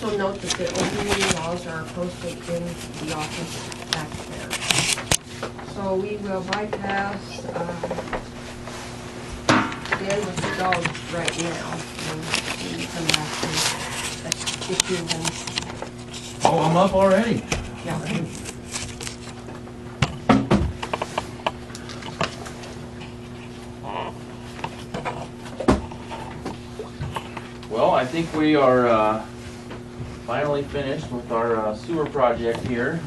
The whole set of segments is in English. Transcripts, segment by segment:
also note that the opening laws are posted in the office back there. So we will bypass Dan with the dogs right now, and we come back to issue them. Oh, I'm up already. Yeah. Well, I think we are finally finished with our sewer project here.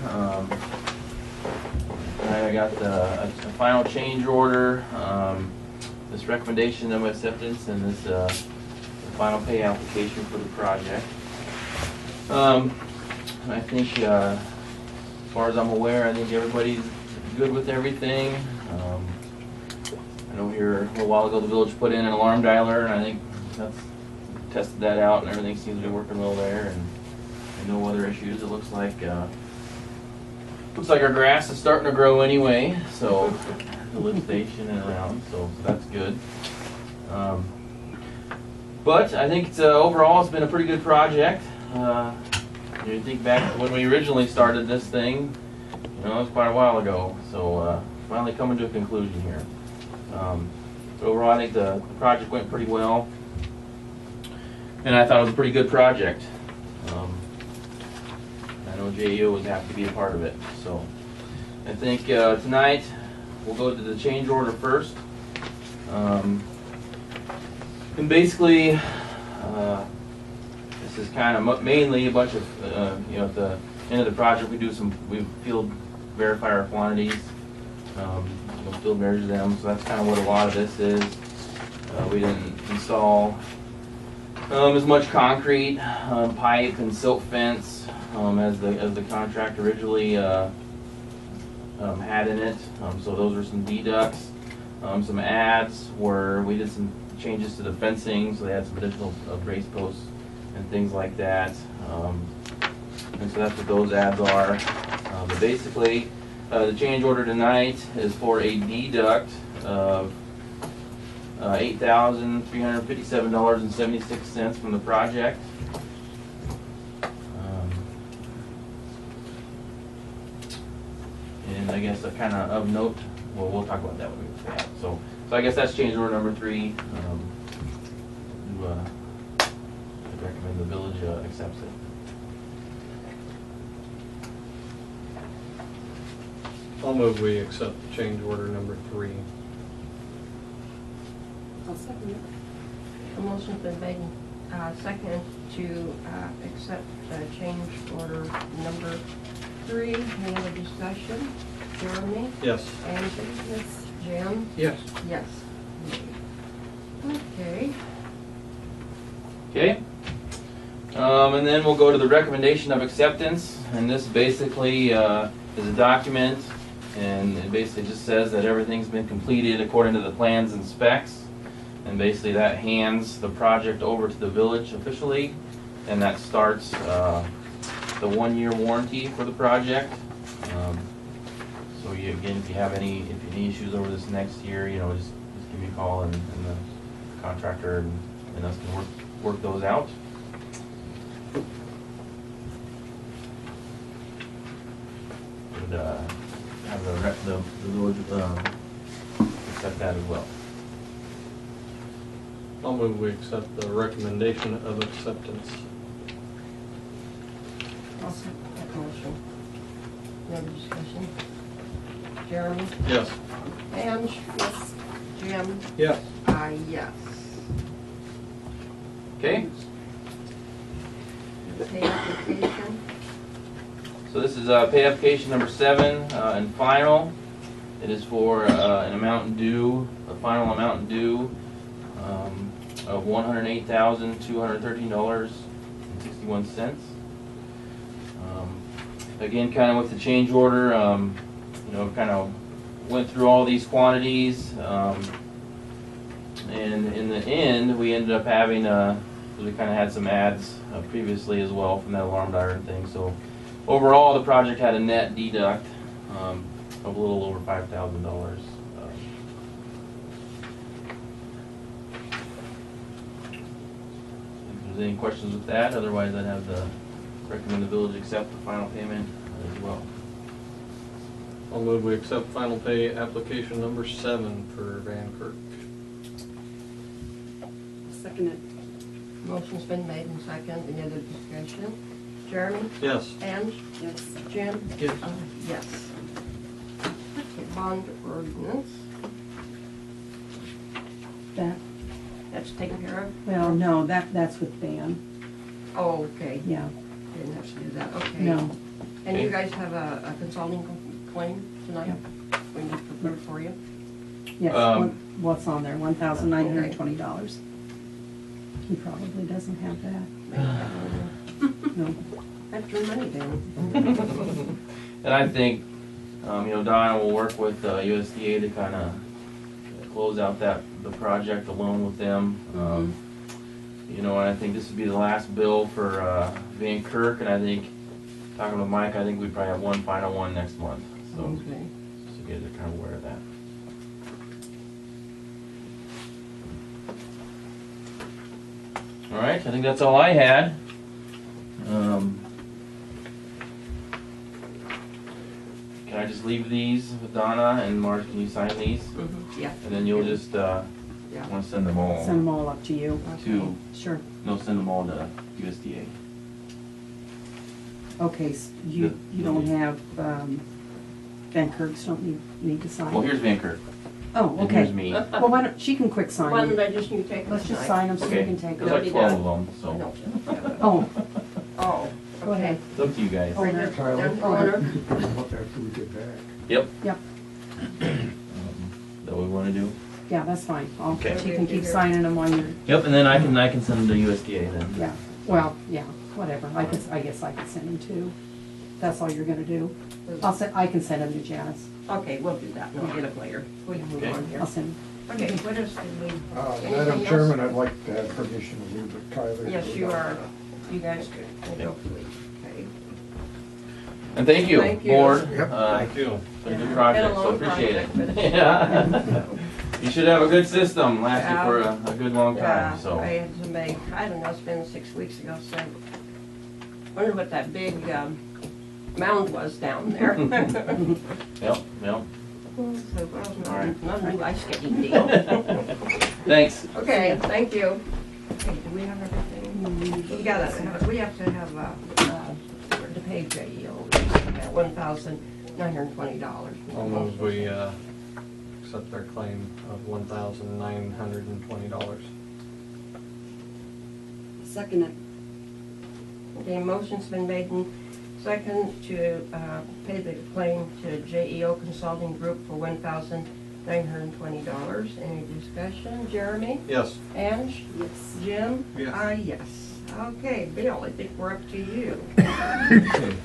I got a final change order, this recommendation of acceptance, and this the final pay application for the project. I think, as far as I'm aware, I think everybody's good with everything. I know here a little while ago the village put in an alarm dialer, and I think that's tested that out, and everything seems to be working well there, and no other issues. It looks like our grass is starting to grow anyway, so the lift station and around, so that's good. But I think it's, overall it's been a pretty good project. You think back to when we originally started this thing, it was quite a while ago, so finally coming to a conclusion here. But overall I think the project went pretty well, and I thought it was a pretty good project. I know JEO was happy to be a part of it. So I think tonight we'll go to the change order first. And basically this is kind of mainly a bunch of, at the end of the project we field verify our quantities, field measure them, so that's kind of what a lot of this is. We didn't install as much concrete, pipe, and silt fence as the contract originally had in it. So those are some deducts. Some adds where we did some changes to the fencing, so they had some additional brace posts and things like that. And so that's what those adds are. But basically, the change order tonight is for a deduct of $8,357.76 from the project. And I guess a kind of note, well, we'll talk about that when we get to that. So I guess that's change order number 3. I recommend the village accepts it. I'll move we accept change order number 3. I'll second it. A motion's been made, second to accept change order number 3. Any other discussion? Jeremy? Yes. Angie? Yes. Jim? Yes. Yes. Okay. Okay. And then we'll go to the recommendation of acceptance, and this basically is a document, and it basically just says that everything's been completed according to the plans and specs, and basically that hands the project over to the village officially, and that starts the 1-year warranty for the project. So again, if you have any issues over this next year, just give me a call, and the contractor and us can work those out. And have the village accept that as well. I'll move we accept the recommendation of acceptance. I'll second that motion. Any other discussion? Jeremy? Yes. Ange? Yes. Jim? Yes. Yes. Okay. Pay application. So this is pay application number 7 and final. It is for an amount due, a final amount due of $108,213.61. Again, kind of with the change order, kind of went through all these quantities, and in the end, we ended up having we kind of had some ads previously as well from that alarm dialer and thing. So overall, the project had a net deduct of a little over $5,000. There's there's any questions with that, otherwise I'd have the recommend the village accept the final payment as well. I'll move we accept final pay application number 7 for Van Kirk. Second it. Motion's been made and second. Any other discussion? Jeremy? Yes. Ange? Yes. Jim? Yes. Yes. Okay, bond ordinance, That, that's taken care of? well, no, that's with Van, Oh, okay. yeah, Didn't have to do that, okay. no. And you guys have a consulting claim tonight? We need to prepare for you? Yes, what's on there, $1,920. He probably doesn't have that, no. That's your money then. And I think, Donna will work with USDA to kind of close out the project alone with them. And I think this would be the last bill for Van Kirk, and I think, talking with Mike, I think we probably have one final one next month. So, Okay. just so you guys are kind of aware of that. All right, I think that's all I had. Can I just leave these with Donna and Marge? Can you sign these? Yeah. And then you'll just want to send them all Send them all up to you. to, Sure. no, send them all to USDA. Okay, so you don't have, Van Kirk's don't need to sign? Well, here's Van Kirk. Oh, And okay. here's me. Well, why don't, she can quick sign One them. that I just need to take Let's just tonight. sign them so we Okay. can take There's them. like 12 of them, so No. Oh, Oh, go ahead. it's up to you guys. Right there, down the corner. After we get back. Yep. Yep, That what we want to do? yeah, that's fine. Okay. She can keep signing them while you're, Yep, and then I can send them to USDA then. yeah, well, yeah, whatever. I guess I could send them too. That's all you're gonna do. I can send them to Janice. Okay, we'll do that. We'll get it later. We can move Okay. on here. I'll send, Okay, what else did we? Madam anything Chairman, else? I'd like to have permission to leave with Tyler. Yes, you are. You guys can go, please. Okay. And thank you, Thank you. board. Yep. Thank you. For the Yeah. good project, Been a so long appreciate it. project, but it's- Yeah. You should have a good system, last you for a good long Yeah, time, so. I had somebody, I don't know, it's been 6 weeks ago, so wondered what that big mound was down there. Yep. So, well, All right. not a new ice skating deal. Thanks. Okay, thank you. Okay, do we have everything? We gotta have, we have to have, to pay JEO, $1,920. I'll move we accept their claim of $1,920. Second it. Okay, motion's been made and second to pay the claim to JEO Consulting Group for $1,920. Any discussion? Jeremy? Yes. Ange? Yes. Jim? Yes. Yes. Okay, Bill, I think we're up to you. Okay.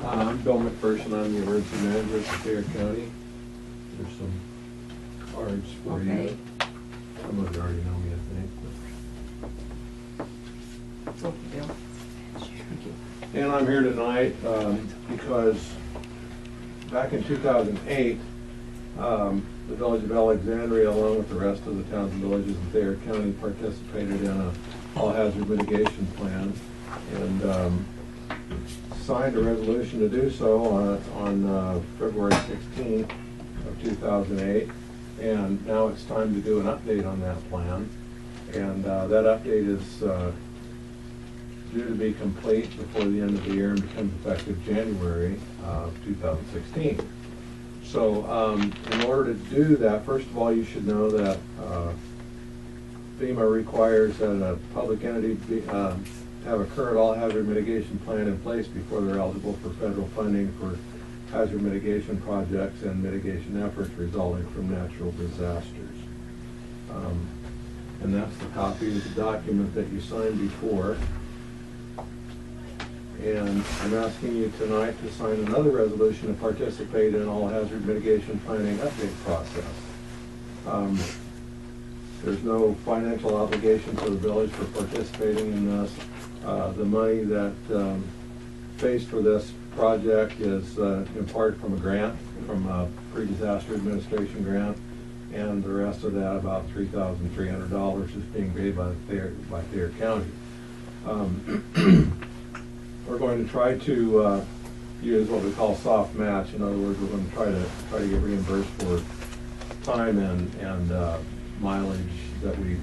I'm Bill McPherson, I'm the emergency manager at Superior County. There's some cards for Okay. you. Some of you already know me, I think. Thank you, Bill. And I'm here tonight because back in 2008, the village of Alexandria, along with the rest of the towns and villages in Thayer County, participated in a all-hazard mitigation plan and signed a resolution to do so on February 16th of 2008. And now it's time to do an update on that plan. And that update is due to be complete before the end of the year and becomes effective January of 2016. So in order to do that, first of all, you should know that FEMA requires that a public entity have a current all-hazard mitigation plan in place before they're eligible for federal funding for hazard mitigation projects and mitigation efforts resulting from natural disasters. And that's the copy of the document that you signed before. And I'm asking you tonight to sign another resolution to participate in all hazard mitigation planning update process. There's no financial obligation to the village for participating in this. The money that pays for this project is in part from a grant, from a pre-disaster administration grant, and the rest of that, about $3,300, is being paid by Thayer County. We're going to try to use what we call soft match. In other words, we're going to try to get reimbursed for time and mileage that we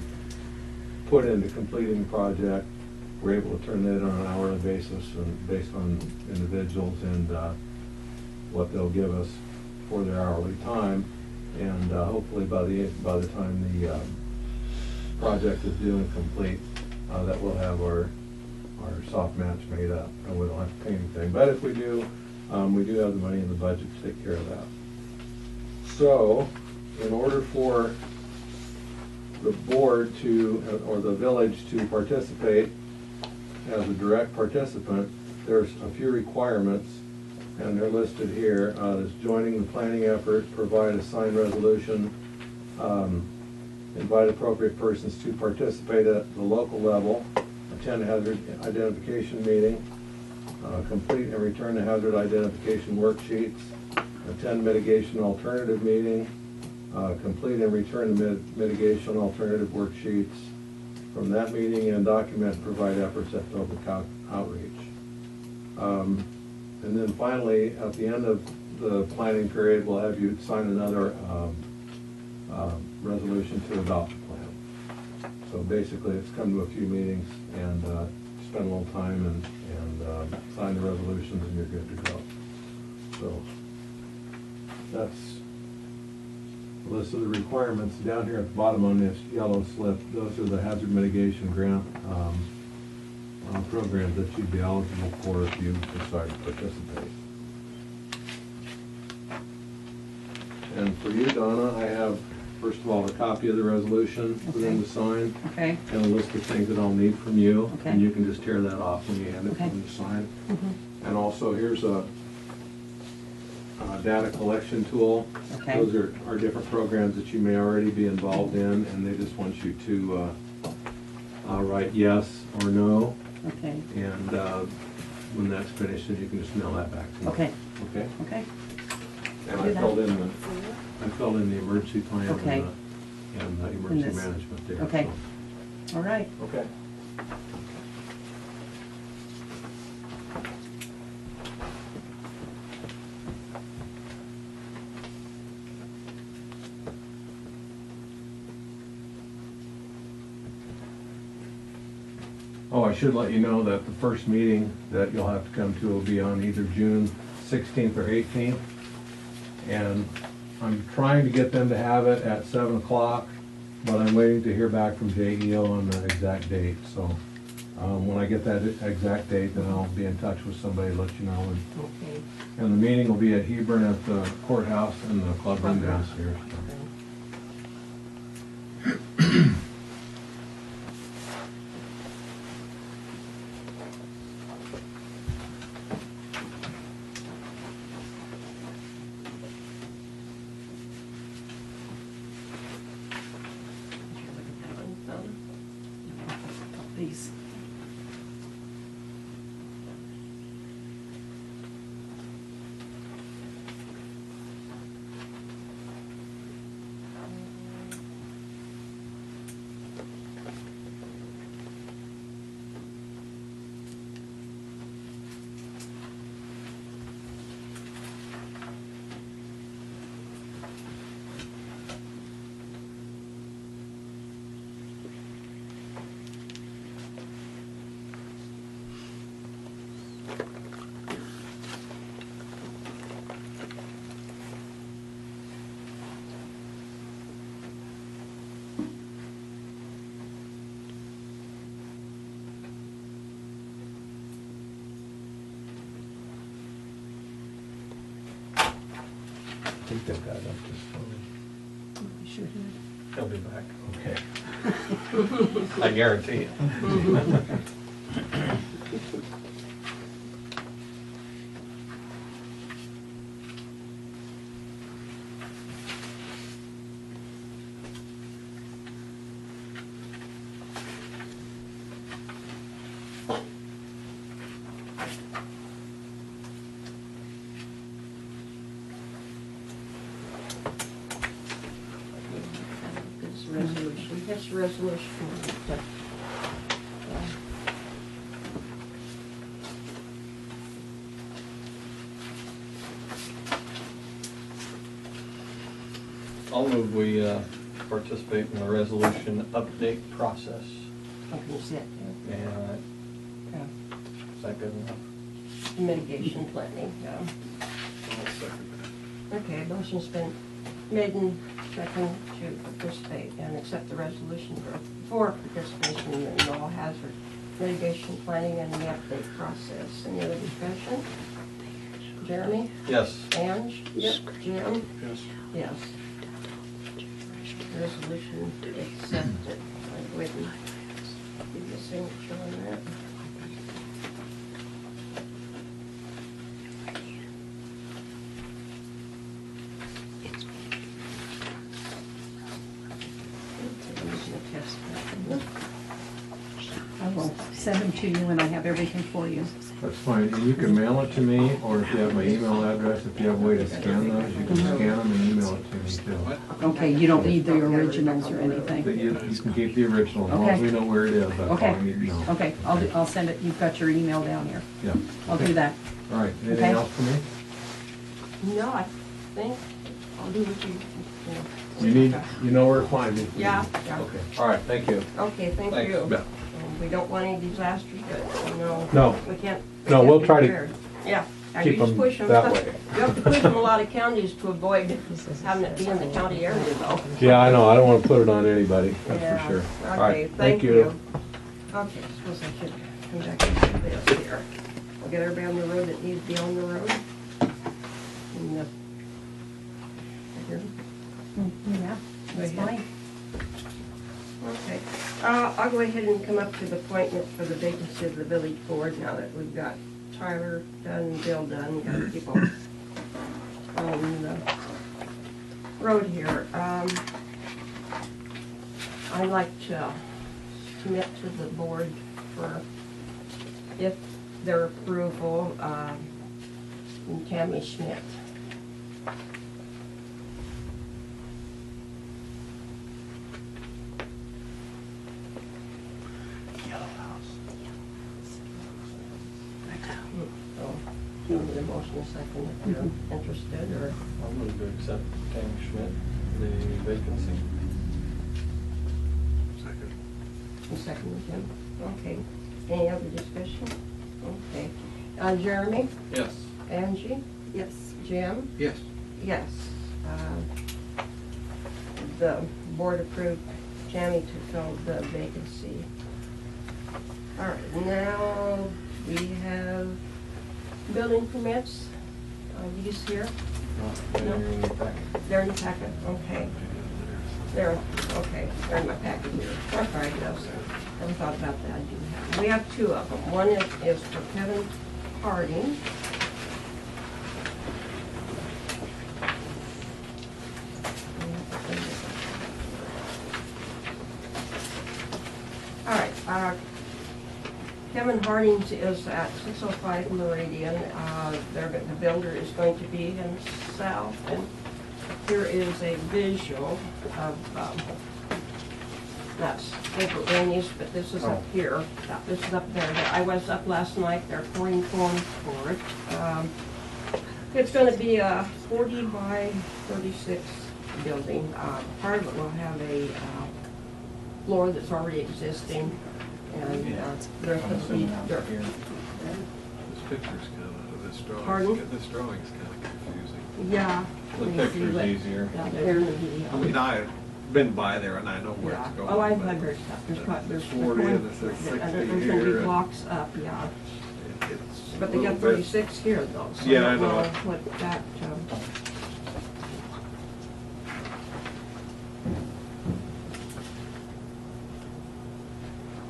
put into completing the project. We're able to turn that on an hourly basis and based on individuals and what they'll give us for their hourly time. And hopefully by the time the project is due and complete, that we'll have our soft match made up and we don't have to pay anything. But if we do have the money in the budget to take care of that. So, in order for the board to, or the village to participate as a direct participant, there's a few requirements, and they're listed here. Is joining the planning effort, provide a signed resolution, invite appropriate persons to participate at the local level, attend a hazard identification meeting, complete and return the hazard identification worksheets, attend mitigation alternative meeting, complete and return the mitigation alternative worksheets from that meeting, and document and provide efforts at public outreach. And then finally, at the end of the planning period, we'll have you sign another resolution to adopt the plan. So basically, it's come to a few meetings and spend a little time and sign the resolutions and you're good to go. So that's a list of the requirements. Down here at the bottom on this yellow slip, those are the hazard mitigation grant programs that you'd be eligible for if you decide to participate. And for you, Donna, I have, first of all, a copy of the resolution for them to sign, Okay. and a list of things that I'll need from you. Okay. And you can just tear that off when you hand it for Okay. them to sign. Mhm. And also, here's a data collection tool. Okay. Those are different programs that you may already be involved in, and they just want you to write yes or no. Okay. And when that's finished, then you can just mail that back to me. Okay. Okay? Okay. And Do I that. filled in the emergency plan Okay. and the emergency this. management there. Okay. so. All right. Okay. Oh, I should let you know that the first meeting that you'll have to come to will be on either June 16th or 18th. And I'm trying to get them to have it at 7 o'clock, but I'm waiting to hear back from JEO on the exact date. So when I get that exact date, then I'll be in touch with somebody to let you know. Okay. And the meeting will be at Hebron at the courthouse in the club room downstairs. These. I think they've got it up this phone. You sure did. He'll be back. Okay. I guarantee it. This resolution, I'll move we participate in the resolution update process. Okay, you said, And yeah. second, Mitigation planning, yeah. Okay, motion's been made and second to participate and accept the resolution for participation in the all hazard mitigation planning and the update process. Any other discussion? Jeremy? yes. Ange? Yep. Jim? Yes. Yes. Resolution accepted. I go ahead and give you a signature on that. I will send them to you when I have everything for you. That's fine, and you can mail it to me, or if you have my email address, if you have a way to scan those, you can scan them and email it to me too. Okay, you don't need the originals or But anything. you can keep the original, as long as we know where it is, that's all Okay. I need to know. Okay, I'll send it, you've got your email down here. Yeah. I'll do that. All right, anything Okay. else for me? No, I think I'll do what you. You know where to find me? Yeah, yeah. Okay, all right, thank you. Okay, thank Thanks. you. Yeah. We don't want any disasters, but, No. we can't. No, we'll try to prepared. Yeah. and keep you just them push 'em. that way. You have to push them a lot of counties to avoid having it be in the county area though. Yeah, I know, I don't wanna put it on anybody, that's Yeah. for sure. All Okay, right, thank you. Okay, suppose I should come back and do this here. We'll get everybody on the road that needs to be on the road. And, here. Yeah, that's Go ahead. fine. Okay, I'll go ahead and come up to the appointment for the vacancy of the village board now that we've got Tyler done, Bill done, got people on the road here. I'd like to commit to the board for, if their approval, Tammy Schmidt. So, you need a motion a second if you're interested, or, I'll move to accept Tammy Schmidt, the vacancy. a second with him? Okay. Any other discussion? Okay. Jeremy? Yes. Angie? Yes. Jim? Yes. Yes. The board approved Tammy to fill the vacancy. All right, now we have building permits. Are these here? They're in the packet. They're in the packet, okay. They're, okay, they're in my packet here. All right, no, sir. Never thought about that, I do have. We have two of them. One is for Kevin Harding. All right, Kevin Harding's is at 605 Meridian. The builder is going to be himself, and here is a visual of, that's over Amy's, but this is up here. This is up there. I was up last night, they're pouring forms for it. It's gonna be a 40 by 36 building. Part of it will have a floor that's already existing, and there's gonna be dirt. This picture's kind of, this Pardon? drawing, this drawing's kind of confusing. Yeah. The let me see picture's what- easier. Yeah, there's the, I mean, I've been by there and I know where yeah. it's going. Oh, I've but had their stuff. There's 40 and it says there's 60 gonna be here. blocks up, yeah. It's But a they little got bit- 36 here though, so Yeah, I I don't know. know what that,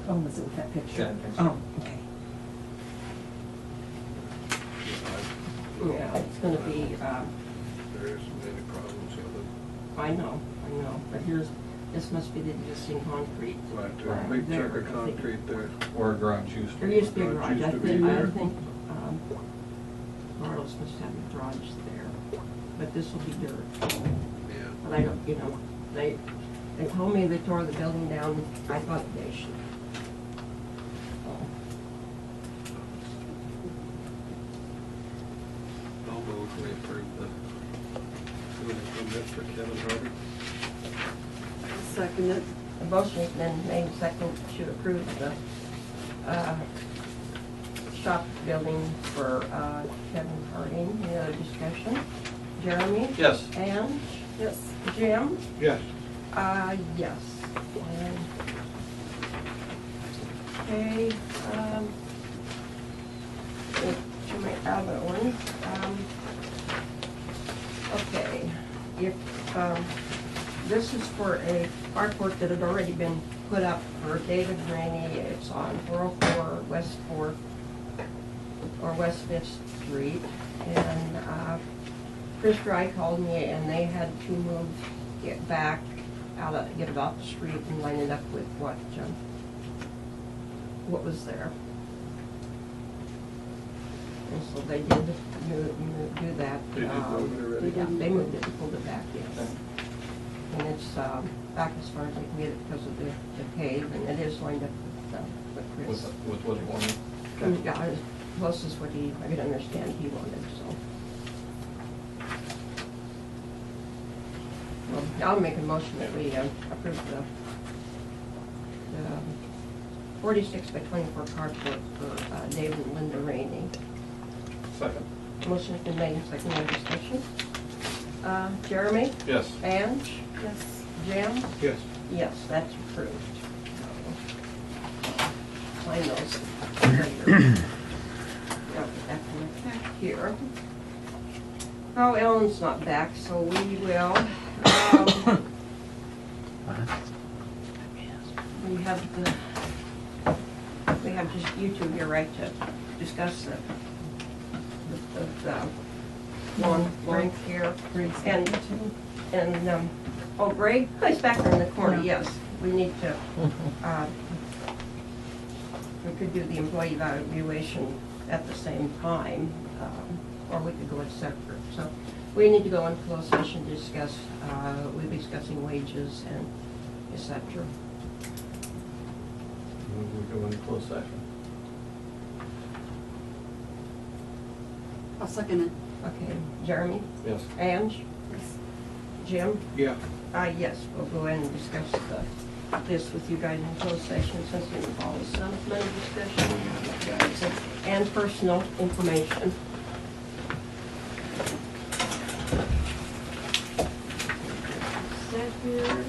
Oh, was it with that picture? Yeah, I think so. Oh, okay. yeah, it's gonna be, There is many problems with it. I know, but this must be the existing concrete. Right, there's a big there, chunk of I think. concrete there. Or a garage used to There be. used to be a garage, Used I to be think, there. Carlos must have a garage there, but this will be dirt. Yeah. But I don't, they told me they tore the building down, I thought they should. I'll move we approve the with a permit for Kevin Hardy. I'll second it. A motion's been made second to approve the shop building for Kevin Harding. Any other discussion? Jeremy? Yes. Ann? Yes. Jim? Yes. Yes. And- Okay, to my other one, okay, if, this is for a artwork that had already been put up for David Rainey. It's on 404 West 4th, or West 5th Street, and, Chris Dry called me and they had to move it back get it off the street and line it up with what was there. And so they did do that. They did move it already? Yeah, they moved it and pulled it back, yes. And it's back as far as they can get it because of the cave, and it is lined up with Chris. With what he wanted? Yeah, close is what I could understand he wanted, so. Well, I'll make a motion that we approve the 46 by 24 carport for David and Linda Rainey. Second. Motion's been made and seconded. Discussion. Jeremy? Yes. Ange? Yes. Jim? Yes. Yes, that's approved. Sign those later. Now, put that one back here. Oh, Ellen's not back, so we will. We have just you two here, right, to discuss the lawn care. And, oh, Greg, oh, he's back there in the corner, yes. We need to, we could do the employee evaluation at the same time, or we could go in separate. So we need to go in closed session to discuss, we'll be discussing wages and et cetera. We go into closed session. I'll second it. Okay, Jeremy? Yes. Ange? Yes. Jim? Yeah. Yes, we'll go in and discuss this with you guys in closed session since it involves some money discussion and personal information. Is that here?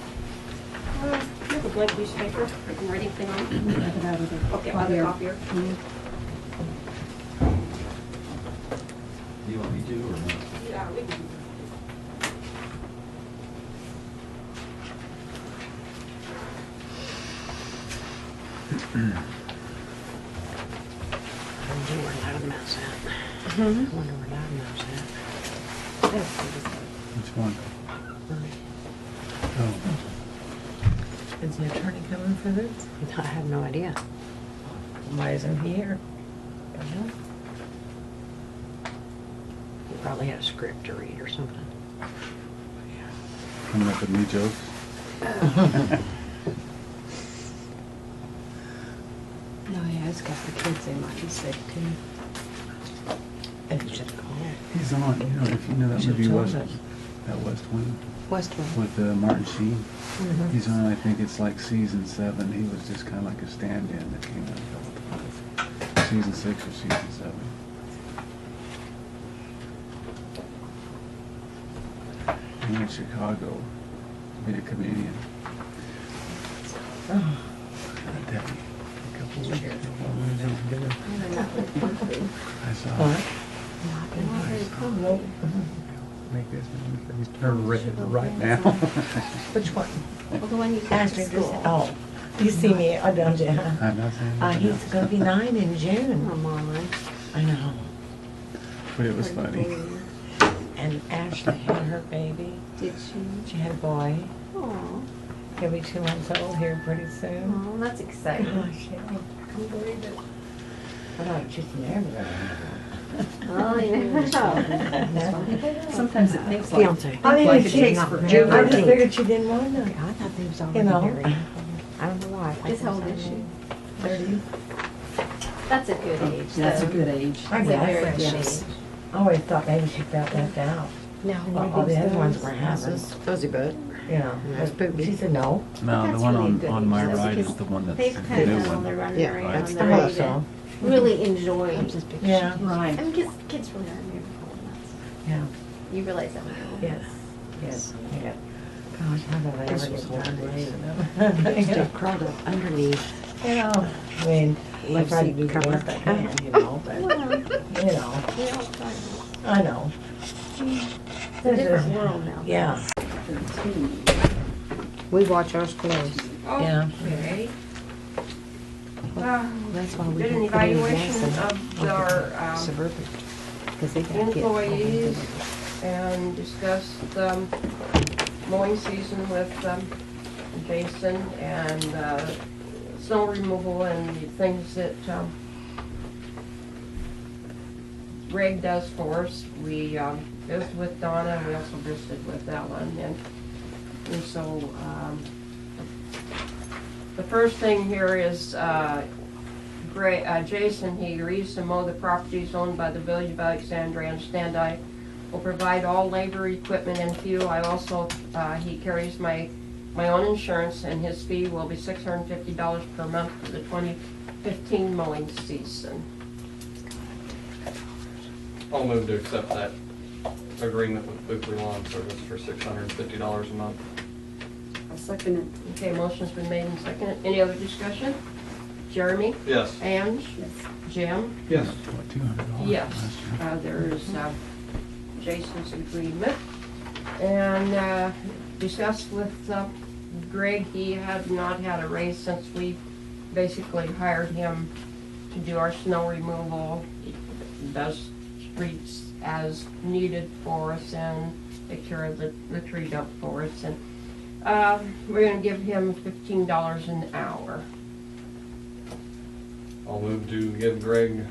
You have a blank piece of paper you can write anything on? Have it out of the Okay, on the copier. Do you want me to or not? Yeah, we can. I wonder where Loudmouth's at. I wonder where Loudmouth's at. Which one? Oh, Is the attorney coming for this? I have no idea. Why isn't he here? Don't know. He probably had a script to read or something. coming up with new jokes? No, he has got the kids. They might be sick too. And he should call. He's on, you know, if you know that Should've movie told West, us. that West Wing Westwood. with Martin Sheen. Mhm. He's on, I think it's like season 7. He was just kind of like a stand-in that came out a couple times. Season 6 or season 7. He in Chicago, be a comedian. Oh. A couple weeks ago. I saw What? make this face turn red right now. Which one? Well, the one you sent Ashley to just, school. oh, you see me, I don't you? I'm not saying nothing He's else. gonna be 9 in June. Come on. I know. But it was funny. And Ashley had her baby. Did she? She had a boy. Oh, He'll be 2 months old here pretty soon. oh, that's exciting. Gosh, yeah, I couldn't believe it. I thought she's never gonna have Oh, you never know. Sometimes it takes Fiance. like, I mean, like it she- takes I forever. just figured she didn't want to. I thought they was already You know. married. I don't know why. Just how old is she? 30. That's a good age. That's a though. good age. I That's a guess, very good yes. age. I always thought maybe she felt left out. No, all the other ones were houses. Does he bet? Yeah, That's poopy. she said no. No, the That's one really good on my because right is the one that's They've the kind new of done all their one. running Yeah, around. that's They're I ready hope to so. really enjoy. Yeah, Right. I mean, kids really are beautiful. And that's, yeah, you realize that when you're older. yes, yeah. Gosh, how did I ever get Stay started? crawled up underneath. You know, I mean, I Left tried to seat do the cover. best I can, you know, but, Well, you know, we all try. I know. It's a different world now. Yeah, 13. We watch ours close. yeah. Okay. That's why we Did an don't put any evaluation gas of our Suburban. Because they gotta get. employees and discussed mowing season with Jason and snow removal and the things that Greg does for us. We visited with Donna and we also visited with Ellen. And so the first thing here is Jason, he agrees to mow the properties owned by the Village of Alexandria and Standby will provide all labor, equipment, and fuel. I also, he carries my own insurance, and his fee will be $650 per month for the 2015 mowing season. I'll move to accept that agreement with Bookley Lawn Service for $650 a month. I'll second it. Okay, motion's been made and seconded. Any other discussion? Jeremy? Yes. Ange? Yes. Jim? Yes. What, $200 Yes, last year? there is Jason's agreement. And discussed with Greg, he had not had a raise since we basically hired him to do our snow removal. He does streets as needed for us and take care of the tree dump for us. And we're gonna give him $15 an hour. I'll move to give Greg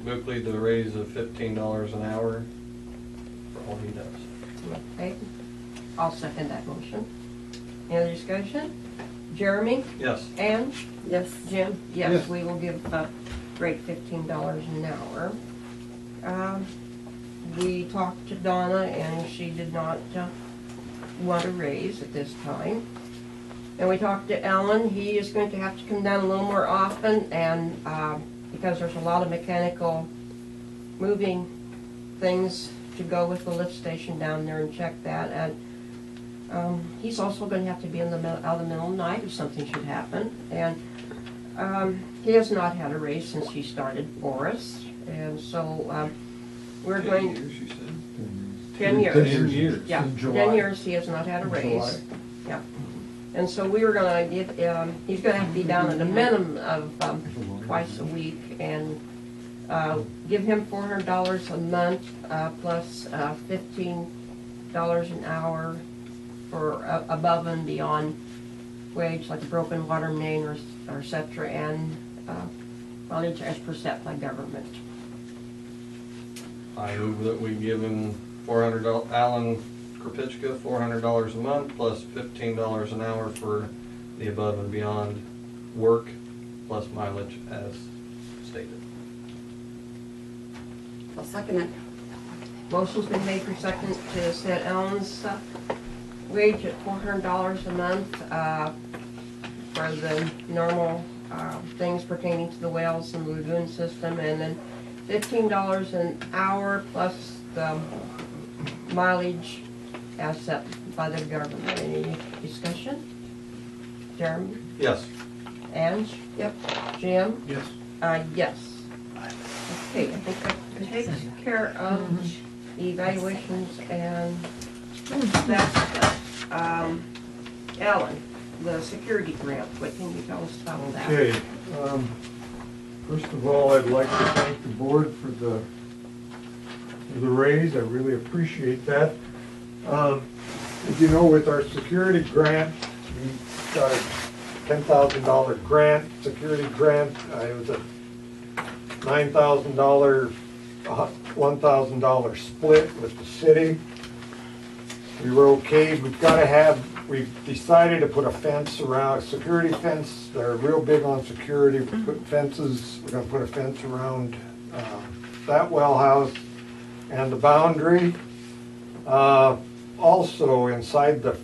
Bookley the raise of $15 an hour for all he does. Okay, I'll second that motion. Any other discussion? Jeremy? Yes. Ange? Yes. Jim? Yes, Yes. we will give Greg $15 an hour. We talked to Donna and she did not want a raise at this time. And we talked to Alan, he is going to have to come down a little more often and because there's a lot of mechanical moving things to go with the lift station down there and check that. And he's also going to have to be out of the middle of the night if something should happen. And he has not had a raise since he started for us. And so we're going, 10 years, you said? 10 years. 10 years. Yeah, In 10 July. years he has not had a In raise. July. Yeah. And so we were gonna give, he's gonna have to be down at a minimum of twice a week and give him $400 a month plus $15 an hour for above and beyond wage, like a broken water main or et cetera, and mileage as per set by government. I move that we give him $400, Alan Kropitchka, $400 a month plus $15 an hour for the above and beyond work plus mileage as stated. I'll second it. Motion's been made for second to set Ellen's wage at $400 a month for the normal things pertaining to the wells and lagoon system, and then $15 an hour plus the mileage as set by the government. Any discussion? Jeremy? Yes. Ange? Yep. Jim? Yes. Yes. Okay, I think that takes care of the evaluations and that stuff. Ellen, the security grant, what can you tell us about that? Okay, first of all, I'd like to thank the board for the raise. I really appreciate that. As you know, with our security grant, we got a $10,000 grant, security grant. It was a $9,000, $1,000 split with the city. We were okay. We've decided to put a fence around, a security fence. They're real big on security. We're putting fences. We're gonna put a fence around that well house and the boundary. Also, inside the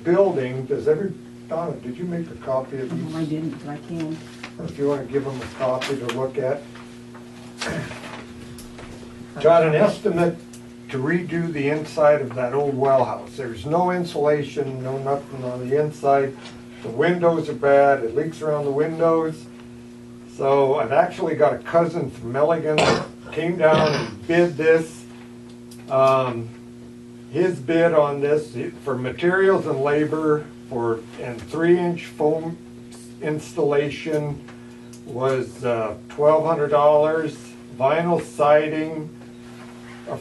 building, Donna, did you make a copy of these? No, I didn't, but I can. Or if you want to give them a copy to look at. Got an estimate to redo the inside of that old well house. There's no insulation, no nothing on the inside. The windows are bad, it leaks around the windows. So I've actually got a cousin from Milligan that came down and bid this. His bid on this, for materials and labor, and 3-inch foam installation was $1,200. Vinyl siding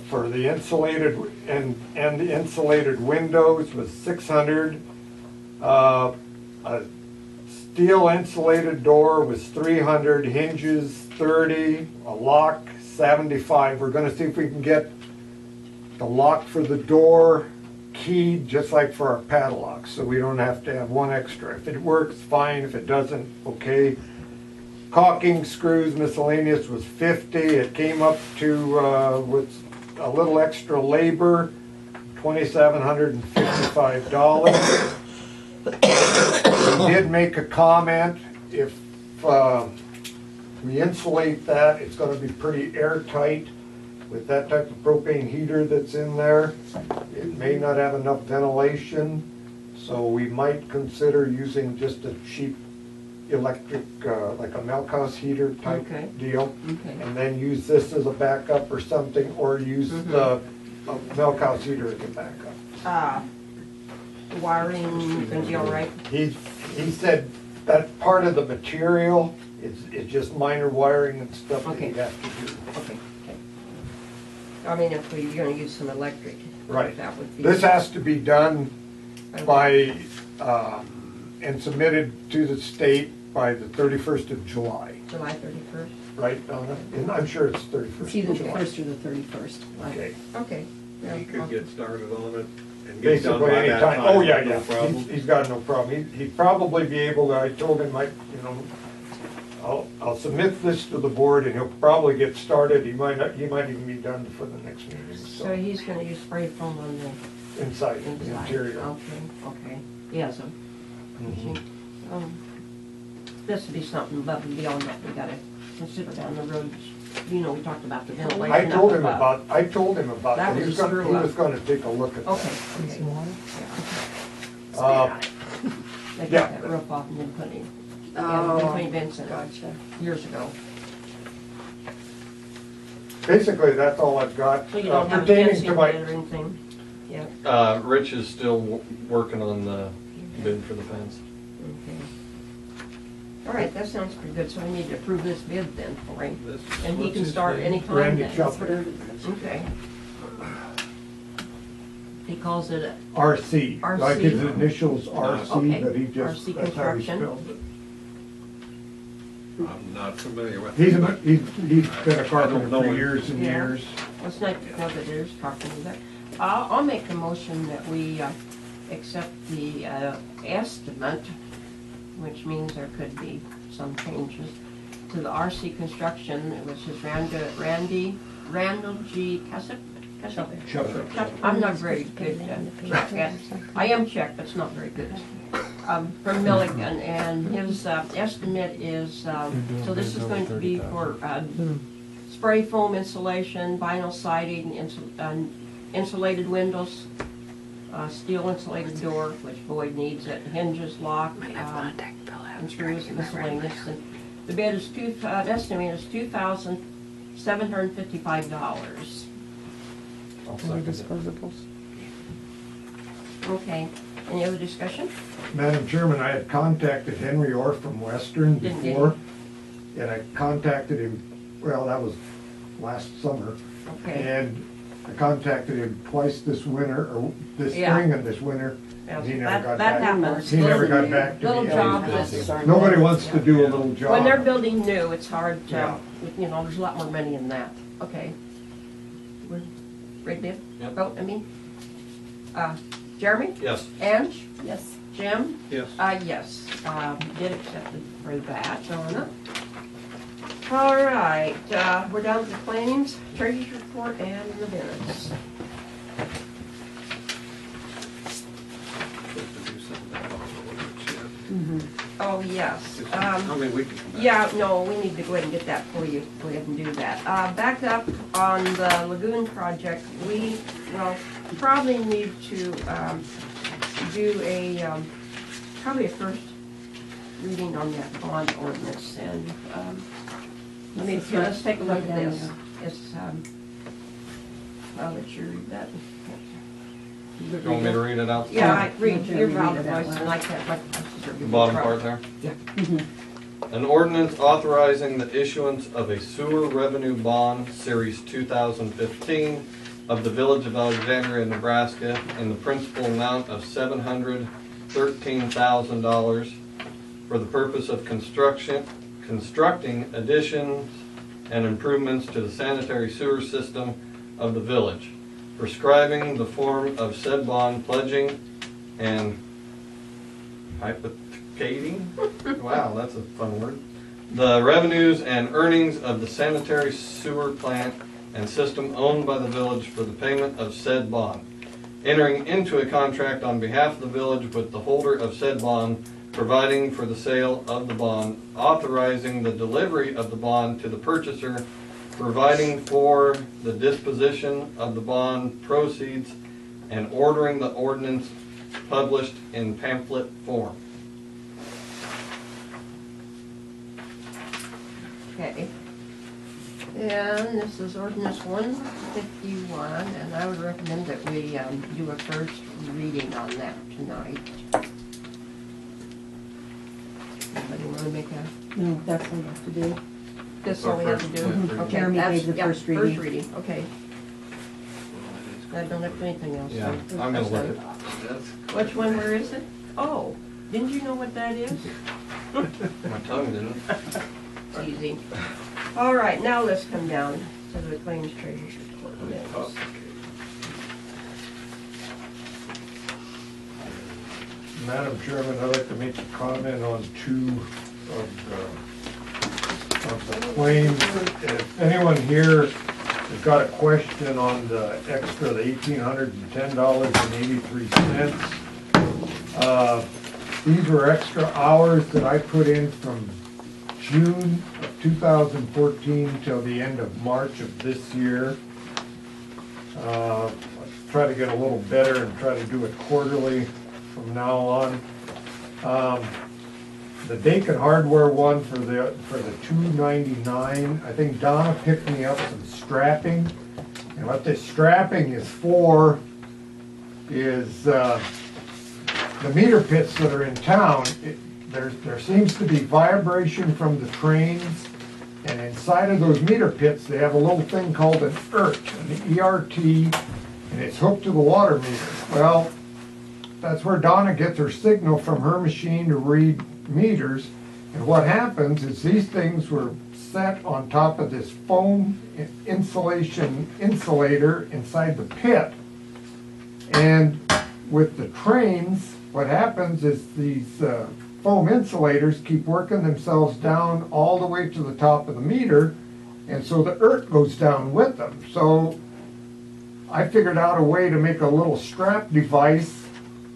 for the insulated and the insulated windows was $600. A steel insulated door was $300. Hinges $30. A lock $75. We're going to see if we can get the lock for the door keyed just like for our padlocks, so we don't have to have one extra. If it works, fine. If it doesn't, okay. Caulking screws miscellaneous was $50. It came up to, with a little extra labor, $2,755. We did make a comment, if we insulate that, it's gonna be pretty airtight with that type of propane heater that's in there. It may not have enough ventilation, so we might consider using just a cheap electric, like a milk house heater type Okay. deal. Okay. And then use this as a backup or something, or use the milk house heater as a backup. Wiring, gonna be all right? He said that part of the material is just minor wiring and stuff that Okay. you have to do. Okay. I mean, if we're gonna use some electric. Right. That would be. This has to be done Okay. by, and submitted to the state by the 31st of July, July 31st. right, Donna? And I'm sure it's 31st It's either of the July. 1st or the 31st. Okay. Okay. Yeah, He could I'll- get started on it and get done Basically by that anytime. time. Oh, yeah, no yeah. problem. He's got no problem. He'd probably be able to, I told him, I'll submit this to the board and he'll probably get started. He might even be done for the next meeting, So so, he's gonna use spray foam on the inside, the inside? interior. Okay. Yeah, so. Mhm. This would be something above and beyond that we gotta consider down the road. You know, we talked about the ventilation. I told him up above. about That that. was He was a gonna, screw he up. was gonna take a look at that. Okay. Some water? They Yeah. got that roof off and then put in. Oh, Between vents in it gotcha. years ago. Basically, that's all I've got So you don't have pertaining fencing to my, or anything? Yeah. Rich is still working on the bid for the fence. Okay. All right, that sounds pretty good, so we need to approve this bid then for him. And he can start anytime Randy then. Chupper, Okay. He calls it a RC, like his RC? initials RC, Okay. but he just, RC that's how he Construction. spelled it. I'm not familiar with He's, it, but he's been a carpenter know for him. years and Yeah. years. Let's not know that there's talking about. I'll make the motion that we accept the estimate, which means there could be some changes, to the RC Construction, which is Randall G. Cussip. Chupper. I'm not very good at, I am Czech, but it's not very good. From Milligan, and his estimate is, so this is going to be for spray foam insulation, vinyl siding, insulated windows, steel insulated door, which Boyd needs it, hinges, lock, and screws and miscellaneous. And the bid is estimate is $2,755. I'll Any second it. disposables? Okay, any other discussion? Madam Chairman, I had contacted Henry Orr from Western Didn't get before, and I contacted him, well, that was last summer. Okay. And I contacted him twice this winter, or this Yeah. spring and this winter, and he never got That back. happens. He never got back to me. Little jobs, that's- Nobody wants to do a little job. When they're building new, it's hard Yeah. to, you know, there's a lot more money in that. Okay. Ready, Bill? Yep. Vote, Jeremy? Yes. Ange? Yes. Jim? yes. Yes, bid accepted for that, Donna. All right, we're down to the claims, treasurer's report, and the minutes. yes. I mean, we can come back. Yeah, no, we need to go ahead and get that for you, go ahead and do that. Back up on the lagoon project, we, well, probably need to, do a, probably a first reading on that bond ordinance, and, let's take a look at this. It's, I'll let you read that. You want me to read it out? Yeah, I read, Okay, you're read out it of out voice, loud. and I can't, like, The bottom part there? Yeah. An ordinance authorizing the issuance of a sewer revenue bond, Series 2015, of the Village of Alexandria, Nebraska, in the principal amount of $713,000 for the purpose of constructing additions and improvements to the sanitary sewer system of the village, prescribing the form of said bond, pledging and hypothecating, wow, that's a fun word, the revenues and earnings of the sanitary sewer plant and system owned by the village for the payment of said bond, entering into a contract on behalf of the village with the holder of said bond, providing for the sale of the bond, authorizing the delivery of the bond to the purchaser, providing for the disposition of the bond proceeds, and ordering the ordinance published in pamphlet form. Okay. And this is ordinance 151, and I would recommend that we do a first reading on that tonight. Anybody want to make a, No, that's what we have to do. this all we have to do? Mhm. Okay, Jeremy that's- gave the yeah, first reading. First reading, okay. I don't have to do anything else. Yeah, so I'm gonna that's look done. at, Which one, where is it? Oh, didn't you know what that is? my tongue didn't. It's easy. All right, now let's come down to the claims treasurer's report minutes. Madam Chairman, I'd like to make a comment on two of the claims. If anyone here has got a question on the extra, the $1,810.83, these were extra hours that I put in from June of 2014 till the end of March of this year. Try to get a little better and try to do it quarterly from now on. The Dakin Hardware one for the $299, I think Donna picked me up some strapping. And what this strapping is for is the meter pits that are in town. There seems to be vibration from the trains, and inside of those meter pits, they have a little thing called an ERT, an ERT, and it's hooked to the water meter. Well, that's where Donna gets her signal from her machine to read meters. And what happens is these things were set on top of this foam insulator inside the pit. And with the trains, what happens is these foam insulators keep working themselves down all the way to the top of the meter, and so the ERT goes down with them. So I figured out a way to make a little strap device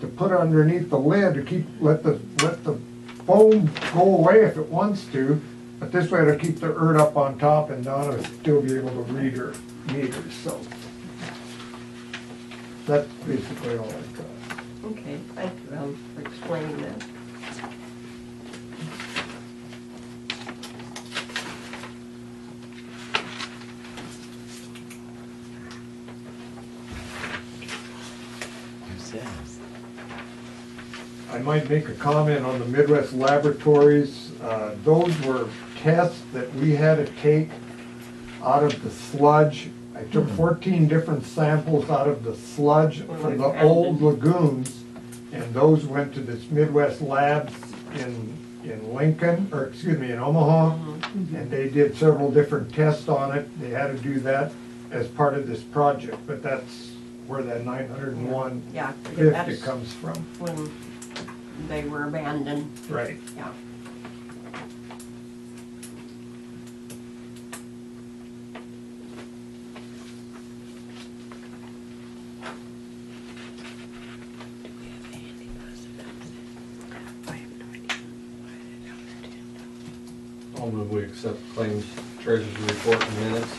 to put underneath the lid to let the foam go away if it wants to, but this way it'll keep the ERT up on top and Donna will still be able to read her meters. So that's basically all I've got. Okay, thank you for explaining that. I might make a comment on the Midwest Laboratories. Those were tests that we had to take out of the sludge. I took 14 different samples out of the sludge from the old lagoons, and those went to this Midwest Labs in Lincoln, or excuse me, in Omaha, and they did several different tests on it. They had to do that as part of this project, but that's where that 901 Yeah, 50 that's comes from. when they were abandoned, Right. yeah. I'll move we accept claims treasurer's report in minutes.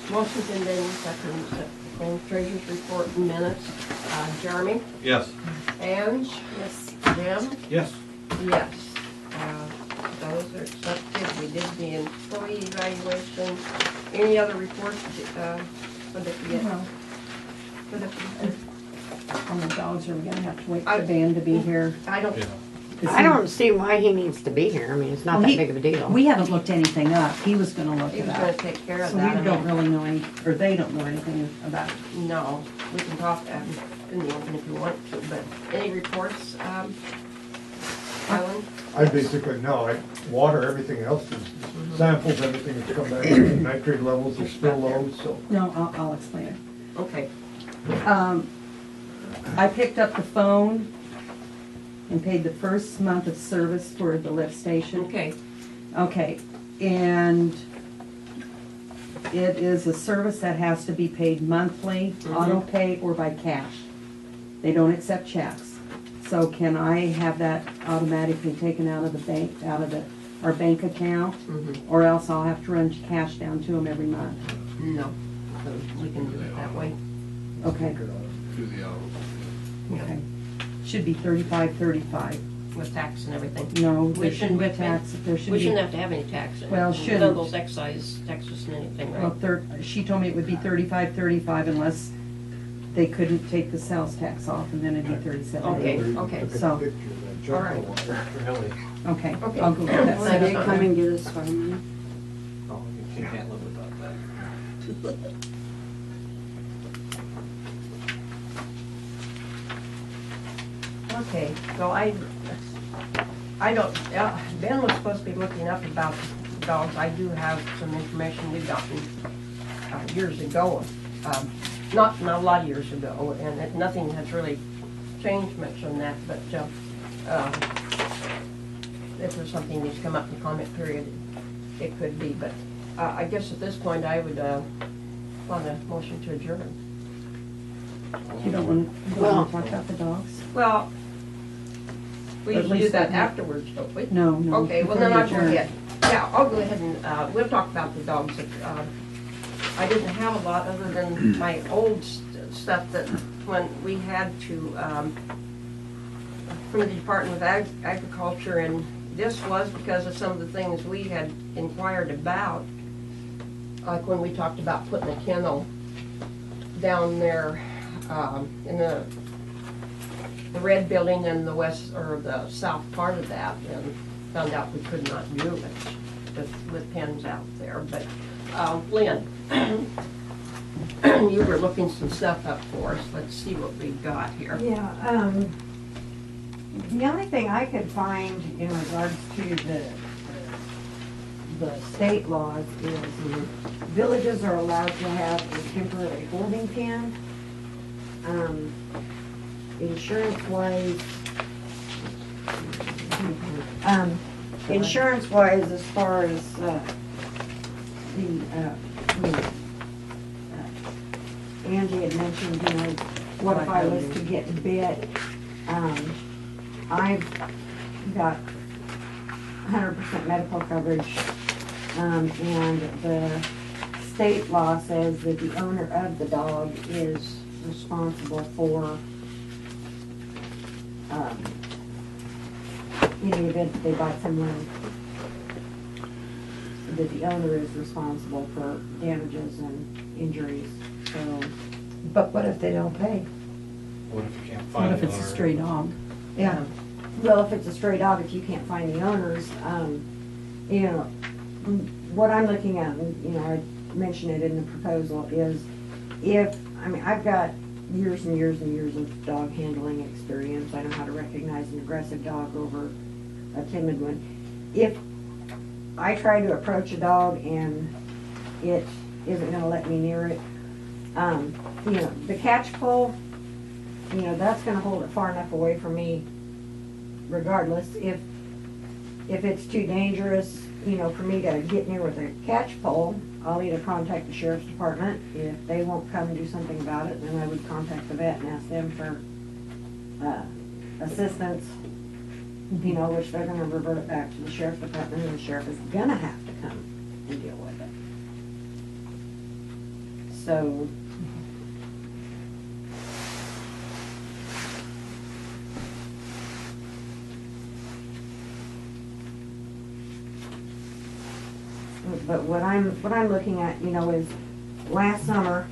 Motion's been made and seconded, accept the claim treasurer's report in minutes. Jeremy? Yes. Ange? Yes. Jim? Yes. Yes. Those are accepted. We did the employee evaluation. Any other reports, for the, Well, for the, on the dogs, are we gonna have to wait I- for Dan to be here? I don't, Yeah. Is I he- don't see why he needs to be here. I mean, it's not Well, that he- big of a deal. We haven't looked anything up. He was gonna look he it was gonna up. take care of So that. we I don't mean, really know any, or they don't know anything about it. No, we can talk in the open if you want to, but any reports, Alan? I basically, no, water, everything else is samples, everything that's come back, nitrate levels are still low, so. No, I'll explain it. Okay. I picked up the phone and paid the first month of service for the lift station. Okay. Okay, and it is a service that has to be paid monthly, auto pay, or by cash. They don't accept checks. So can I have that automatically taken out of the bank, our bank account? Or else I'll have to run cash down to them every month? No, so we can do it that way. Okay, Through the hours. okay. Should be 35. With tax and everything. No, We there shouldn't be shouldn't pay- tax, there should be. We shouldn't have to have any tax. Well, None shouldn't. of those excise taxes and anything, Well, right? she told me it would be 35 unless they couldn't take the sales tax off, and then it'd be 37. Okay, okay. So, All right. Really? okay, Okay. I'll go get that So set they up. come and get us our money. Oh, you can't live without that. Okay, so I don't, Ben was supposed to be looking up about dogs. I do have some information we gotten years ago, not a lot of years ago, and nothing has really changed much on that, but if there's something that's come up in the comment period, it could be, but I guess at this point I would want a motion to adjourn. You don't want to talk about the dogs? Well, we At usually do least that I- afterwards, don't we? No, no. Okay, well before then you I'll go adjourn. ahead. Yeah, I'll go ahead and, we'll talk about the dogs. I didn't have a lot other than my old stuff that when we had to, from the Department of Agriculture, and this was because of some of the things we had inquired about, like when we talked about putting a kennel down there in the red building in the west, or the south part of that, and found out we could not do it with pens out there. But Lynn, you were looking some stuff up for us. Let's see what we've got here. Yeah, the only thing I could find in regards to the state laws is villages are allowed to have a temporary holding pen. Insurance-wise, insurance-wise, as far as Angie had mentioned, what if I was to get bit? I've got 100% medical coverage, and the state law says that the owner of the dog is responsible for any event that they bite someone, that the owner is responsible for damages and injuries, so. But what if they don't pay? What if you can't What find if the it's a owner? stray dog? Yeah, well, if it's a stray dog, if you can't find the owners, what I'm looking at, and, I mentioned it in the proposal, is I've got years and years and years of dog handling experience. I know how to recognize an aggressive dog over a timid one. If I try to approach a dog and it isn't gonna let me near it, the catch pole, that's gonna hold it far enough away from me regardless. If it's too dangerous, for me to get near with a catch pole, I'll either contact the sheriff's department. If they won't come and do something about it, then I would contact the vet and ask them for assistance you know, which they're gonna revert it back to the sheriff's department, and the sheriff is gonna have to come and deal with it. So, but what I'm looking at, you know, is last summer,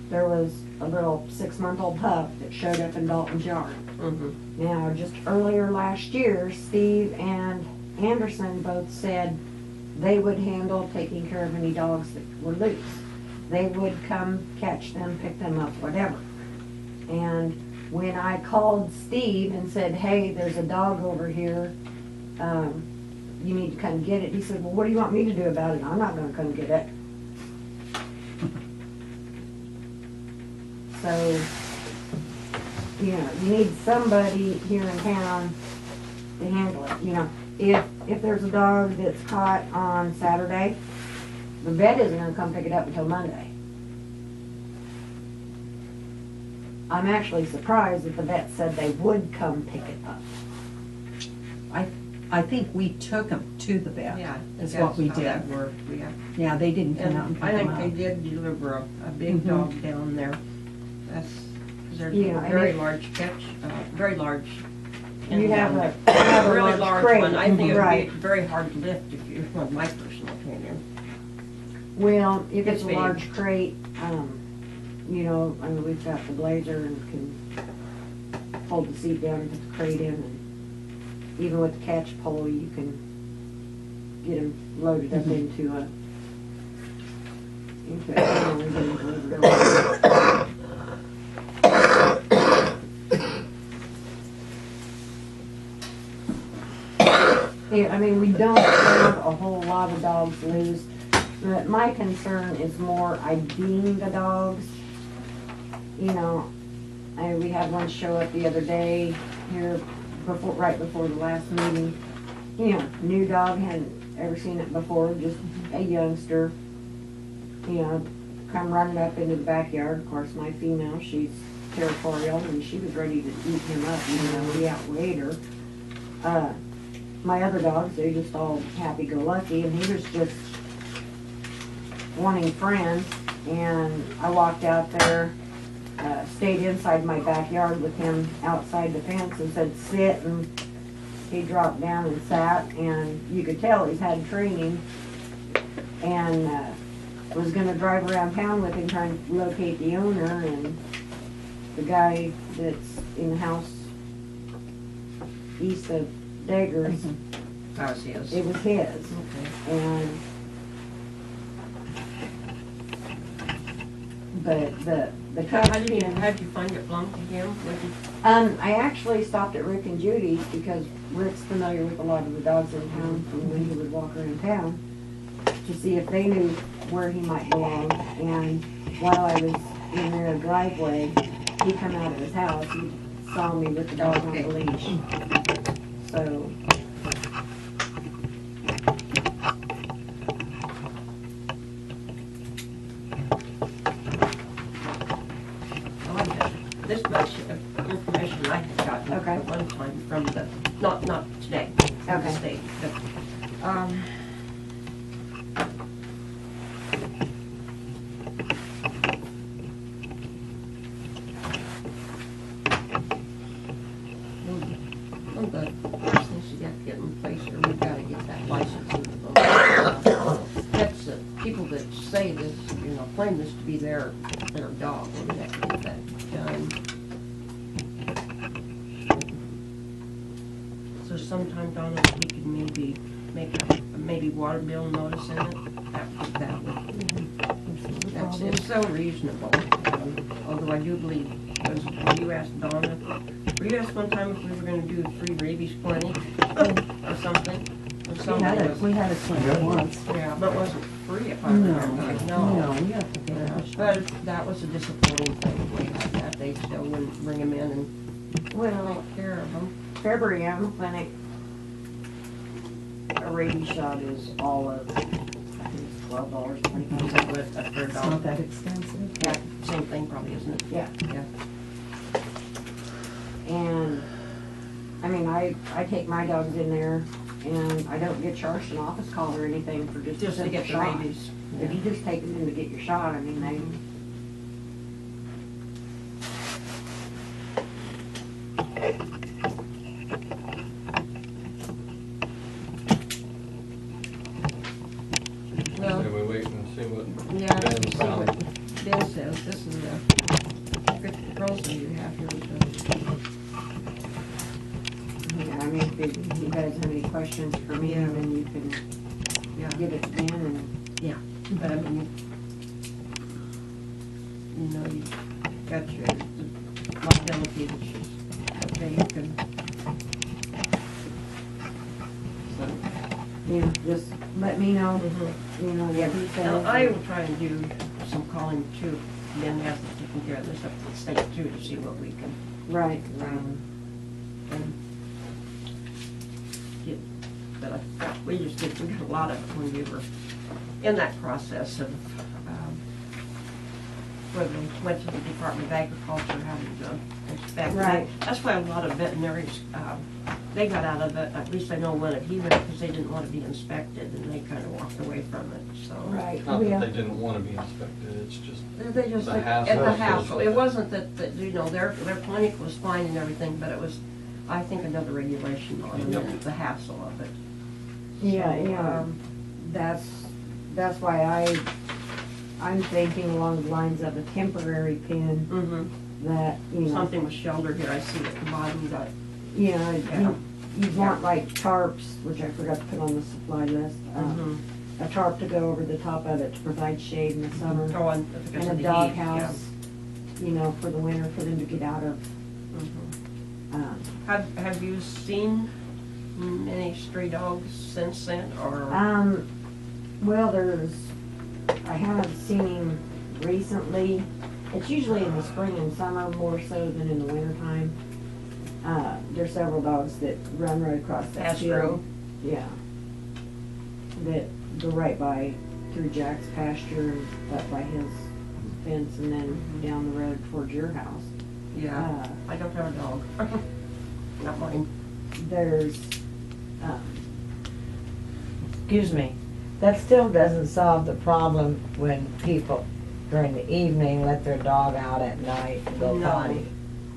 there was a little 6-month-old pup that showed up in Dalton's yard. Mm-hmm. Now, just earlier last year, Steve and Anderson both said they would handle taking care of any dogs that were loose. They would come catch them, pick them up, whatever. And when I called Steve and said, hey, there's a dog over here, you need to come get it, he said, well, what do you want me to do about it? I'm not gonna come get it. So, you know, you need somebody here in town to handle it. You know, if there's a dog that's caught on Saturday, the vet isn't gonna come pick it up until Monday. I'm actually surprised that the vet said they would come pick it up. I think we took them to the vet. Yeah, Is that's what we how that did. worked, yeah. Yeah, they didn't come out and And pick I them think they up. did deliver a big Mhm. dog down there. That's, 'cause there's Yeah, a I very mean- large catch, very large. You kennel have down a, there. you have a Really large large crate. one. I think it would Right. be very hard to lift if you, well, my personal opinion. Well, if it's It's a big. large crate, you know, I mean, we've got the blazer and can hold the seat down and put the crate in, and even with the catch pole, you can get them loaded up into a, and get 'em delivered over. Yeah, I mean, we don't have a whole lot of dogs loose, but my concern is more IDing the dogs. You know, we had one show up the other day here before, right before the last meeting. You know, new dog, hadn't ever seen it before, just a youngster. You know, come running up into the backyard. Of course, my female, she's territorial, and she was ready to eat him up, even though he outweighed her. My other dogs, they're just all happy-go-lucky, and he was just wanting friends. And I walked out there, stayed inside my backyard with him outside the fence and said, sit, and he dropped down and sat, and you could tell he's had training. And was gonna drive around town with him trying to locate the owner, and the guy that's in the house east of Daggers, That was his. it was his. Okay. And, but the catch pen, How'd you find it belonged to him? Was he- I actually stopped at Rick and Judy's because Rick's familiar with a lot of the dogs in town from when he would walk around town, to see if they knew where he might belong. And while I was in their driveway, he come out of his house, he saw me with the dog on the leash. So, Oh, I had this much of information I had gotten Okay. at one time from the, not today, from the Okay. state, but, one of the first things you got to get in place here, we've got to get that license in the book. That's the people that say this, you know, claim this to be their dog, and we have to get that done. So sometime, Donna, we could maybe make a, maybe water bill notice in it, it's so reasonable. Although I do believe, was you asked Donna, were you asked one time if we were gonna do a free rabies clinic or something? Or something. We had a clinic once. Yeah, but it wasn't free if I No, remember. no, you have to pay Yeah, extra. but that was a disappointing thing, we had that, they still wouldn't bring them in and well, take care of them. February Animal Clinic, a rabies shot is all of, I think it's $12, $25. With a fair It's dog. not that expensive. Yeah, same thing probably, isn't it? Yeah. Yeah. And I mean, I take my dogs in there and I don't get charged an office call or anything for just a Just to simple get the shot. rabies. If you just take them in to get your shot, I mean, they, Well, Maybe we wait and see what yeah, Ben let's see found. what Ben says. This is the proposal you have here. yeah, I mean, if you guys have any questions for me, Yeah. then you can Yeah, give it to Ben and, but I mean, you know, you got your liability, which is, okay, you can. So, yeah, just let me know, mhm. you know, what he says. Now, I will try and do some calling too. Ben has taken care of this up at the state too, to see what we can, Right, right. and get, but we just did a lot of it when we were in that process of, where we went to the Department of Agriculture, having to inspect. Right. That's why a lot of veterinaries, they got out of it, at least I know one at Hebron, because they didn't want to be inspected, and they kind of walked away from it, so. Right, Not that yeah. they didn't want to be inspected, it's just, They just, The like, hassle. and the hassle, it wasn't that, you know, their clinic was fine and everything, but it was, I think, another regulation on it, Yep. the hassle of it. Yeah, So, yeah, that's why I'm thinking along the lines of a temporary pen Mm-hmm, that, you know, something was sheltered here, I see at the bottom, you got, you know, Yeah. you want like tarps, which I forgot to put on the supply list, mm-hmm. a tarp to go over the top of it to provide shade in the summer. Oh, and because And of a the heat, yeah. doghouse, you know, for the winter, for them to get out of. Mhm. Have you seen many stray dogs since then, or? Well, I haven't seen him recently. It's usually in the spring and summer more so than in the wintertime. There's several dogs that run right across that That's field. true. Yeah. That go right by through Jack's pasture and up by his fence and then down the road towards your house. Yeah, I don't have a dog. Not mine. There's, Excuse me, that still doesn't solve the problem when people during the evening let their dog out at night and go No. potty.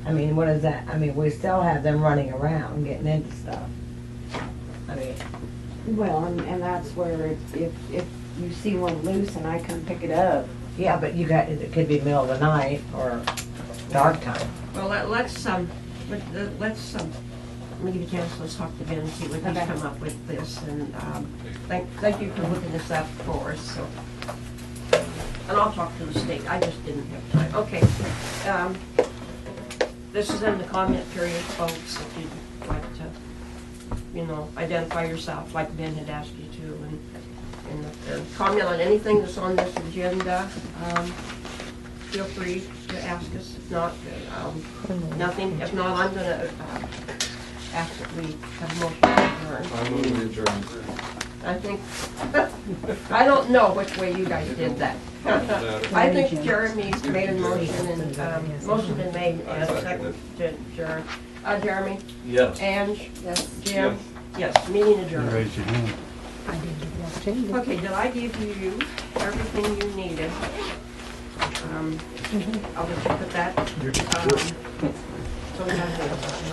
I mean, what is that? I mean, we still have them running around getting into stuff. I mean, well, and that's where if you see one loose and I come pick it up, yeah, but it could be middle of the night or dark time. Well, let's let me give you a chance, let's talk to Ben and see what he's Okay. come up with this, and, thank you for looking this up for us, so. And I'll talk to the state, I just didn't have time. Okay, this is in the comment period, folks, if you'd like to, you know, identify yourself, like Ben had asked you to, and comment on anything that's on this agenda. Feel free to ask us, if not, nothing. If not, I'm gonna, ask that we have a motion to adjourn. I move we adjourn. I think, I don't know which way you guys did that. I think Jeremy made a motion and, motion been made and second to adjourn. Jeremy? Yes. Ange? yes. Jim? Yes, meeting adjourned. Raise your hand. Okay, did I give you everything you needed? I'll just put that, so we have this.